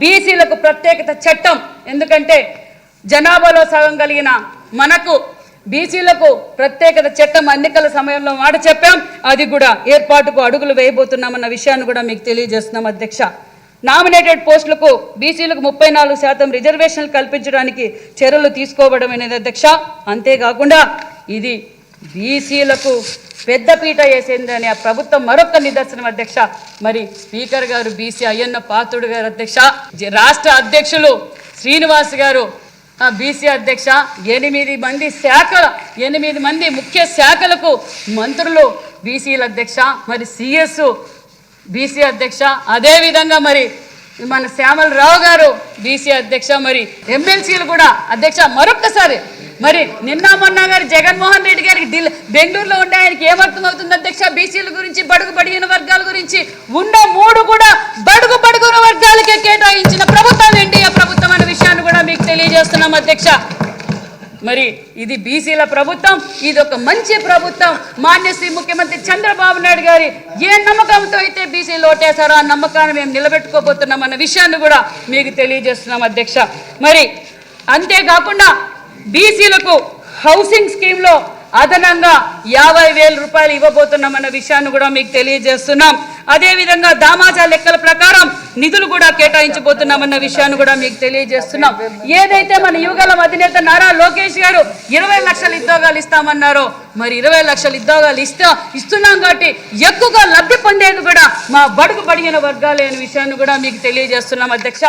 బీసీలకు ప్రత్యేకత చట్టం, ఎందుకంటే జనాభాలో సగం కలిగిన మనకు బీసీలకు ప్రత్యేకత చట్టం ఎన్నికల సమయంలో మాట చెప్పాం. అది కూడా ఏర్పాటుకు అడుగులు వేయబోతున్నామన్న విషయాన్ని కూడా మీకు తెలియజేస్తున్నాం అధ్యక్ష. నామినేటెడ్ పోస్టులకు బీసీలకు 34% రిజర్వేషన్లు కల్పించడానికి చర్యలు తీసుకోవడం అనేది అధ్యక్ష. అంతేకాకుండా ఇది బీసీలకు పెద్దపీట వేసేందని ఆ ప్రభుత్వం మరొక నిదర్శనం అధ్యక్ష. మరి స్పీకర్ గారు బీసీ అయ్యన్న పాత్రుడు గారు అధ్యక్ష, రాష్ట్ర అధ్యక్షులు శ్రీనివాస్ గారు బీసీ అధ్యక్ష, 8 మంది ముఖ్య శాఖలకు మంత్రులు బీసీల అధ్యక్ష, మరి సిఎస్ బీసీ అధ్యక్ష, అదేవిధంగా మరి మన శ్యామలరావు గారు బీసీ అధ్యక్ష, మరి ఎమ్మెల్సీలు కూడా అధ్యక్ష. మరొక్కసారి మరి నిన్న మొన్న గారు జగన్మోహన్ రెడ్డి గారికి బెంగళూరులో ఉండే ఆయనకి ఏమర్థం అవుతుంది అధ్యక్ష? బీసీల గురించి, బడుగు బడిగిన వర్గాల గురించి. ఉన్న 3 కూడా బడుగు బడుగున వర్గాలకే కేటాయించిన ప్రభుత్వం ఎన్డీఏ ప్రభుత్వం అనే విషయాన్ని కూడా మీకు తెలియజేస్తున్నాం అధ్యక్ష. మరి ఇది బీసీల ప్రభుత్వం, ఇది ఒక మంచి ప్రభుత్వం. మాన్యశ్రీ ముఖ్యమంత్రి చంద్రబాబు నాయుడు గారి ఏ నమ్మకంతో అయితే బీసీలు ఓటేశారో ఆ నమ్మకాన్ని మేము నిలబెట్టుకోబోతున్నాం అన్న విషయాన్ని కూడా మీకు తెలియజేస్తున్నాం అధ్యక్ష. మరి అంతేకాకుండా బీసీలకు హౌసింగ్ స్కీమ్లో అదనంగా 50,000 రూపాయలు ఇవ్వబోతున్నామన్న విషయాన్ని కూడా మీకు తెలియజేస్తున్నాం. అదేవిధంగా దామాజా లెక్కల ప్రకారం నిధులు కూడా కేటాయించబోతున్నామన్న విషయాన్ని కూడా మీకు తెలియజేస్తున్నాం. ఏదైతే మన యువగలం అధినేత నారా లోకేష్ గారు 20 లక్షల ఉద్యోగాలు ఇస్తామన్నారో, మరి 20 లక్షల ఉద్యోగాలు ఇస్తున్నాం కాబట్టి ఎక్కువగా లబ్ధి పొందేది కూడా మా బడుగు బడిగిన వర్గాలే అనే విషయాన్ని కూడా మీకు తెలియజేస్తున్నాం అధ్యక్ష.